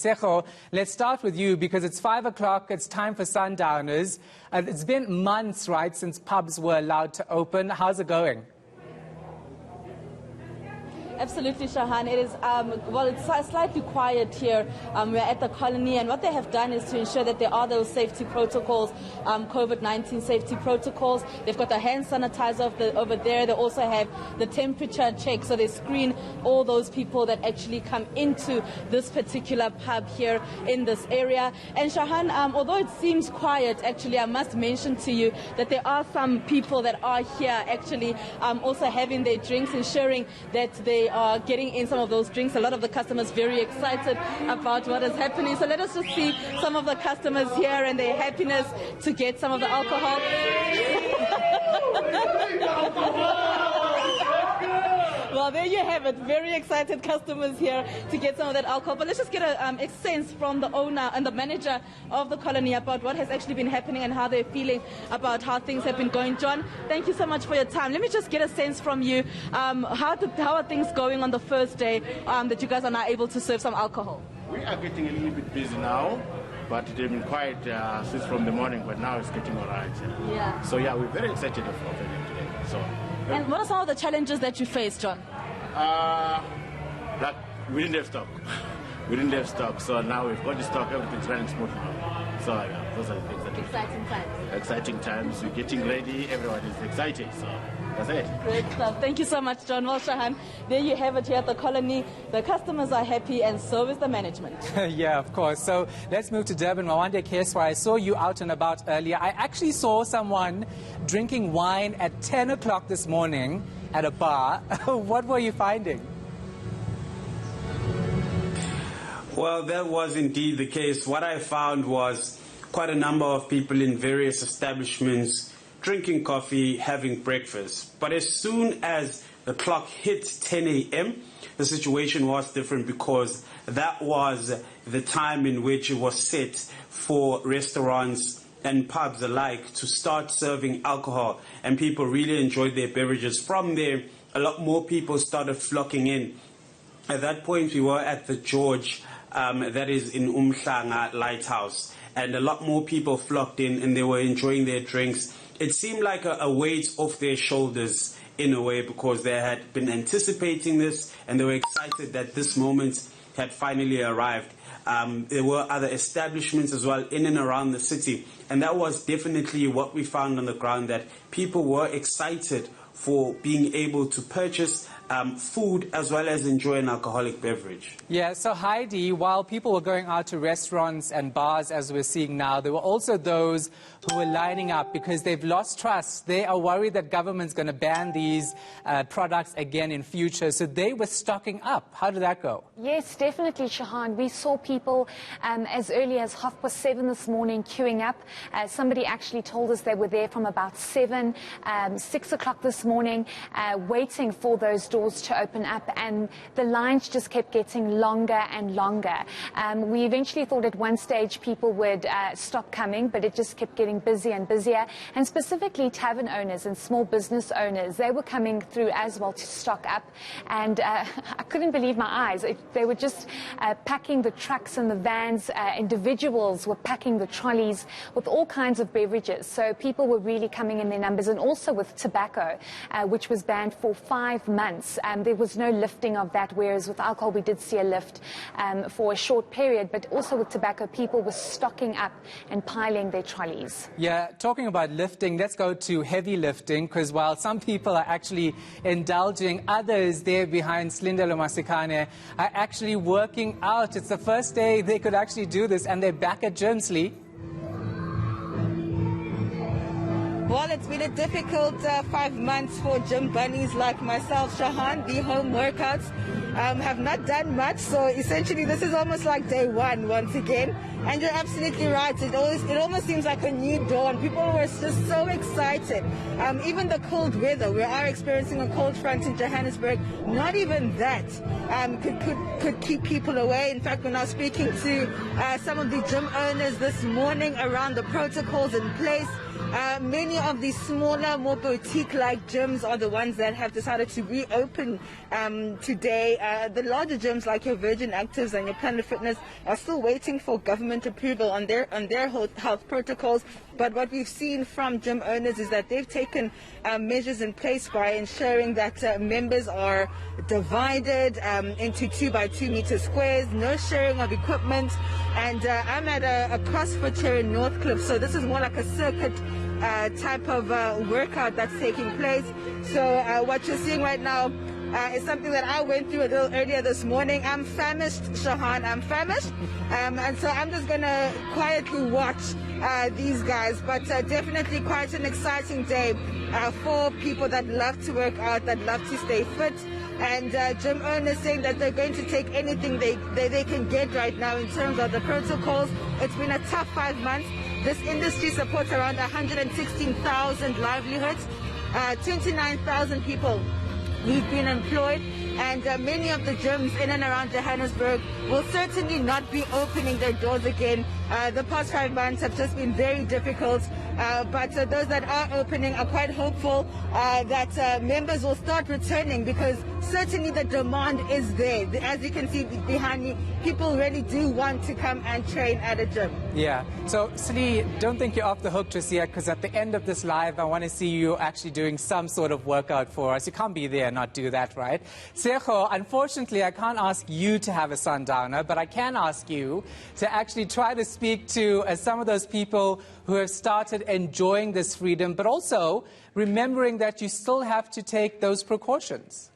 Sejo, let's start with you because it's 5 o'clock, it's time for Sundowners. It's been months, right, since pubs were allowed to open. How's it going? Absolutely, Shahan. It is, it's slightly quiet here. We're at the Colony, and what they have done is to ensure that there are those safety protocols, COVID-19 safety protocols. They've got the hand sanitizer over there. They also have the temperature check, so they screen all those people that actually come into this particular pub here in this area. And Shahan, although it seems quiet, actually, I must mention to you that there are some people that are here actually also having their drinks, ensuring that they are getting in some of those drinks. A lot of the customers very excited about what is happening. So let us just see some of the customers here and their happiness to get some of the alcohol. Well, there you have it. Very excited customers here to get some of that alcohol. But let's just get a sense from the owner and the manager of the Colony about what has actually been happening and how they're feeling about how things have been going. John, thank you so much for your time. Let me just get a sense from you. How are things going on the first day that you guys are now able to serve some alcohol? We are getting a little bit busy now, but they've been quiet since from the morning, but now it's getting all right. Yeah. So, yeah, we're very excited of it today. So. And what are some of the challenges that you face, John? Like we didn't have stock. We didn't have stock, so now we've got the stock. Everything's running smooth now. So yeah, those are the things that exciting times. Exciting times. We're getting ready. Everyone is excited. So that's it. Great stuff. Thank you so much, John. Well, Shahan, there you have it here at the Colony. The customers are happy, and so is the management. Yeah, of course. So let's move to Durban. Mwande Keswa, I saw you out and about earlier. I actually saw someone drinking wine at 10 o'clock this morning at a bar. What were you finding? Well, that was indeed the case. What I found was quite a number of people in various establishments drinking coffee, having breakfast. But as soon as the clock hit 10 a.m., the situation was different because that was the time in which it was set for restaurants and pubs alike to start serving alcohol, and people really enjoyed their beverages. From there, a lot more people started flocking in. At that point, we were at the George, that is in Umhlanga Lighthouse, and a lot more people flocked in and they were enjoying their drinks. It seemed like a weight off their shoulders in a way because they had been anticipating this and they were excited that this moment had finally arrived. There were other establishments as well in and around the city, and that was definitely what we found on the ground, that people were excited for being able to purchase food as well as enjoy an alcoholic beverage. Yeah, so Heidi, while people were going out to restaurants and bars, as we're seeing now, there were also those who were lining up because they've lost trust. They are worried that government's going to ban these products again in future, so they were stocking up. How did that go? Yes, definitely, Shahan. We saw people as early as 7:30 this morning queuing up. Somebody actually told us they were there from about 6 o'clock this morning, waiting for those doors to open up, and the lines just kept getting longer and longer. We eventually thought at one stage people would stop coming, but it just kept getting busier and busier, and specifically tavern owners and small business owners, they were coming through as well to stock up, and I couldn't believe my eyes. They were just packing the trucks and the vans. Individuals were packing the trolleys with all kinds of beverages, so people were really coming in their numbers, and also with tobacco, which was banned for 5 months. There was no lifting of that, whereas with alcohol we did see a lift for a short period, but also with tobacco people were stocking up and piling their trolleys. Yeah, talking about lifting, let's go to heavy lifting, because while some people are actually indulging, others there behind Slindelo Masikane are actually working out. It's the first day they could actually do this, and they're back at Germsley. Well, it's been a difficult 5 months for gym bunnies like myself, Shahan. The home workouts have not done much, so essentially this is almost like day one once again. And you're absolutely right. It almost seems like a new dawn. People were just so excited. Even the cold weather, we are experiencing a cold front in Johannesburg. Not even that could keep people away. In fact, we're now speaking to some of the gym owners this morning around the protocols in place. Many of the smaller, more boutique-like gyms are the ones that have decided to reopen today. The larger gyms like your Virgin Actives and your Planet Fitness are still waiting for government approval on their health protocols. But what we've seen from gym owners is that they've taken measures in place by ensuring that members are divided into 2x2 meter squares, no sharing of equipment. And I'm at a CrossFit here in Northcliffe, so this is more like a circuit type of workout that's taking place. So what you're seeing right now is something that I went through a little earlier this morning. I'm famished, Shahan, I'm famished. And so I'm just going to quietly watch these guys. But definitely quite an exciting day for people that love to work out, that love to stay fit. And gym owners saying that they're going to take anything they can get right now in terms of the protocols. It's been a tough 5 months. This industry supports around 116,000 livelihoods, 29,000 people who've been employed, and many of the gyms in and around Johannesburg will certainly not be opening their doors again. The past 5 months have just been very difficult, but those that are opening are quite hopeful that members will start returning, because certainly the demand is there. As you can see behind me, people really do want to come and train at a gym. Yeah. So, Slee, don't think you're off the hook just yet, because at the end of this live, I want to see you actually doing some sort of workout for us. You can't be there and not do that, right? Sejo, unfortunately, I can't ask you to have a sundowner, but I can ask you to actually try to speak to some of those people who have started enjoying this freedom, but also remembering that you still have to take those precautions.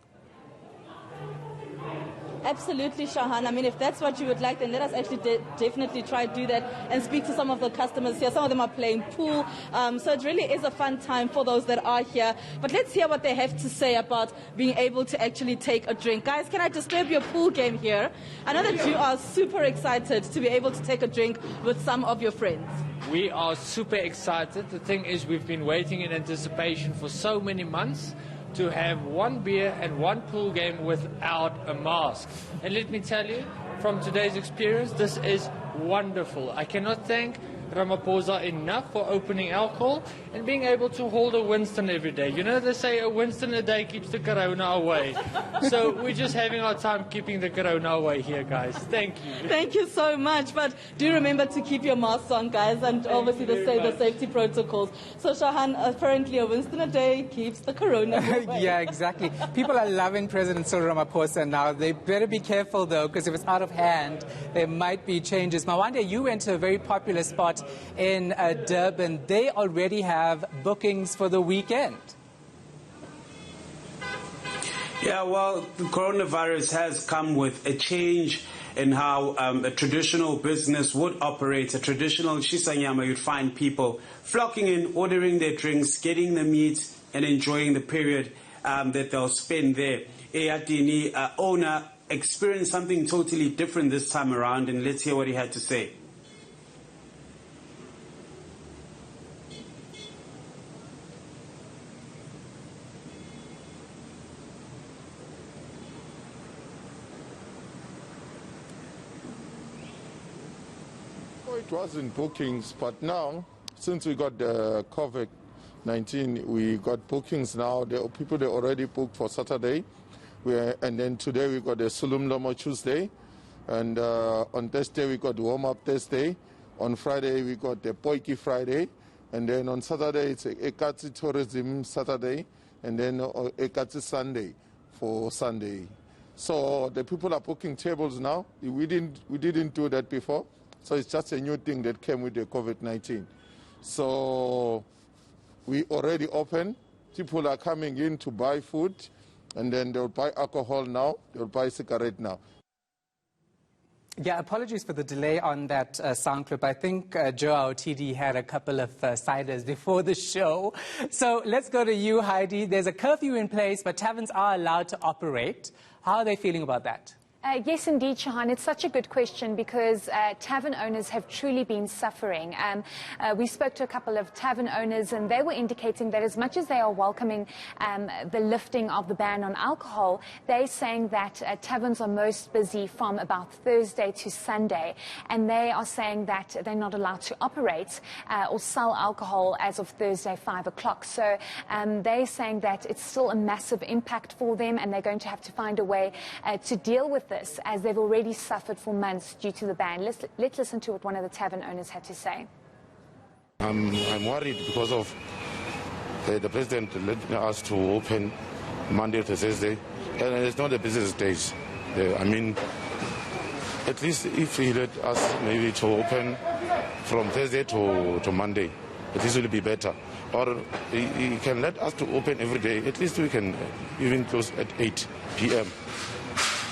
Absolutely, Shahan. I mean, if that's what you would like, then let us actually definitely try to do that and speak to some of the customers here. Some of them are playing pool. So it really is a fun time for those that are here. But let's hear what they have to say about being able to actually take a drink. Guys, can I disturb your pool game here? I know that you are super excited to be able to take a drink with some of your friends. We are super excited. The thing is, we've been waiting in anticipation for so many months to have one beer and one pool game without a mask. And let me tell you, from today's experience, this is wonderful. I cannot thank Ramaphosa enough for opening alcohol and being able to hold a Winston every day. You know, they say a Winston a day keeps the corona away. So we're just having our time keeping the corona away here, guys. Thank you. Thank you so much. But do remember to keep your masks on, guys, and obviously the safety protocols. So, Shahan, apparently a Winston a day keeps the corona away. Yeah, exactly. People are loving President Cyril Ramaphosa now. They better be careful, though, because if it's out of hand, there might be changes. Mawande, you went to a very popular spot in Durban. They already have bookings for the weekend. Yeah, well, the coronavirus has come with a change in how a traditional business would operate. A traditional Shisanyama, you'd find people flocking in, ordering their drinks, getting the meat, and enjoying the period that they'll spend there. Eyadini owner experienced something totally different this time around, and let's hear what he had to say. It was in bookings, but now, since we got the COVID-19, we got bookings now. The people, they already booked for Saturday. And then today we got the Sulumlomo Tuesday. And on Thursday we got warm-up Thursday. On Friday we got the Poiki Friday. And then on Saturday it's Ekati Tourism Saturday. And then Ekati Sunday for Sunday. So the people are booking tables now. We didn't do that before. So it's just a new thing that came with the COVID-19. So we already open. People are coming in to buy food, and then they'll buy alcohol now, they'll buy cigarette now. Yeah, apologies for the delay on that sound clip. I think Joe, our TD, had a couple of ciders before the show. So let's go to you, Heidi. There's a curfew in place, but taverns are allowed to operate. How are they feeling about that? Yes, indeed, Shahan. It's such a good question because tavern owners have truly been suffering. We spoke to a couple of tavern owners and they were indicating that as much as they are welcoming the lifting of the ban on alcohol, they're saying that taverns are most busy from about Thursday to Sunday, and they are saying that they're not allowed to operate or sell alcohol as of Thursday 5 o'clock. So they're saying that it's still a massive impact for them, and they're going to have to find a way to deal with this, as they've already suffered for months due to the ban. Let's listen to what one of the tavern owners had to say. I'm worried because of the president letting us to open Monday to Thursday, and it's not the busiest days. I mean, at least if he let us maybe to open from Thursday to Monday, at least it will be better. Or he can let us to open every day. At least we can even close at 8 p.m.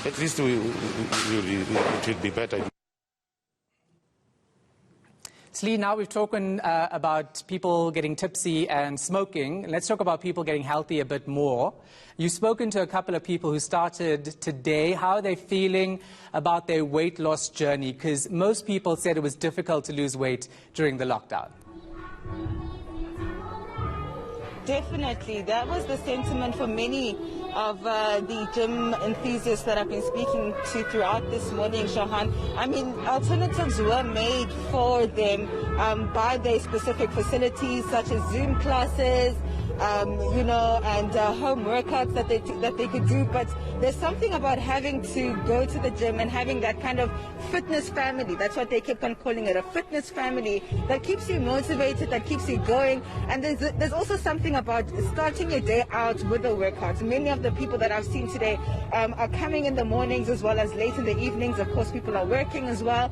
At least it will be better. Slee, now we've spoken about people getting tipsy and smoking. Let's talk about people getting healthy a bit more. You've spoken to a couple of people who started today. How are they feeling about their weight loss journey? Because most people said it was difficult to lose weight during the lockdown. Definitely. That was the sentiment for many of the gym enthusiasts that I've been speaking to throughout this morning, Shahan. I mean, alternatives were made for them by their specific facilities, such as Zoom classes, you know, and home workouts that they could do. But there's something about having to go to the gym and having that kind of fitness family. That's what they kept on calling it, a fitness family that keeps you motivated, that keeps you going. And there's also something about starting your day out with a workout. Many of the people that I've seen today are coming in the mornings as well as late in the evenings. Of course, people are working as well.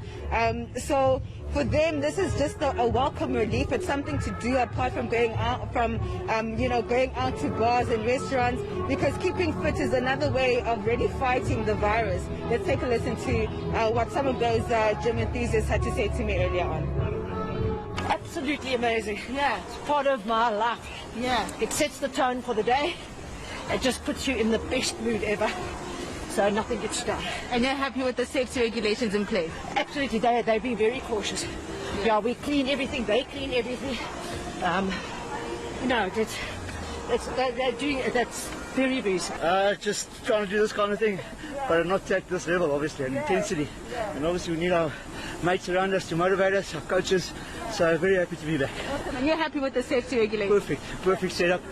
So for them, this is just a welcome relief. It's something to do apart from going out, going out to bars and restaurants, because keeping fit is another way of really fighting the virus. Let's take a listen to what some of those gym enthusiasts had to say to me earlier on. Absolutely amazing. Yeah, it's part of my life. Yeah, it sets the tone for the day. It just puts you in the best mood ever. So nothing gets done. And you're happy with the safety regulations in place? Absolutely, they've been very cautious. Yeah, we clean everything, they clean everything. They're doing it. That's very, very safe. Just trying to do this kind of thing, but not at this level, obviously, and intensity. And obviously we need our mates around us to motivate us, our coaches. So very happy to be back. Awesome. And you're happy with the safety regulations? Perfect setup.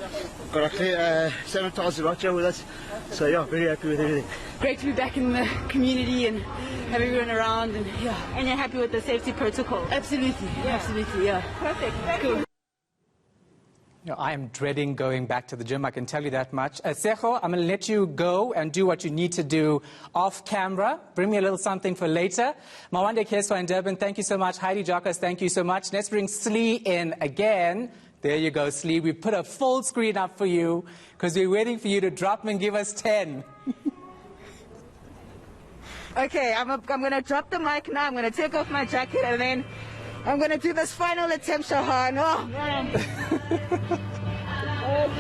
Got a clear sanitizer right here with us. So yeah, very happy with everything. Great to be back in the community and have everyone around, and yeah. And you're happy with the safety protocol? Absolutely, absolutely, yeah. Perfect. Cool. You know, I am dreading going back to the gym, I can tell you that much. Sekho, I'm going to let you go and do what you need to do off camera. Bring me a little something for later. Mawande Keswa and Durban, thank you so much. Heidi Jokas, thank you so much. Let's bring Slee in again. There you go, Slee. We put a full screen up for you because we're waiting for you to drop and give us 10. Okay, I'm going to drop the mic now. I'm going to take off my jacket and then I'm going to do this final attempt, Shahan. Oh, man. There we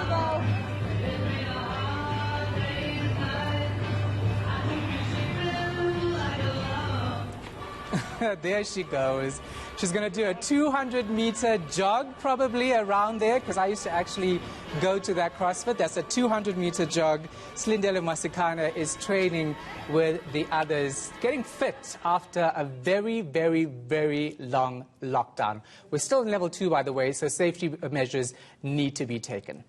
go. There she goes. She's going to do a 200-meter jog, probably around there, because I used to actually go to that CrossFit. That's a 200-meter jog. Slindele Masikana is training with the others, getting fit after a very, very, very long lockdown. We're still in level 2, by the way, so safety measures need to be taken.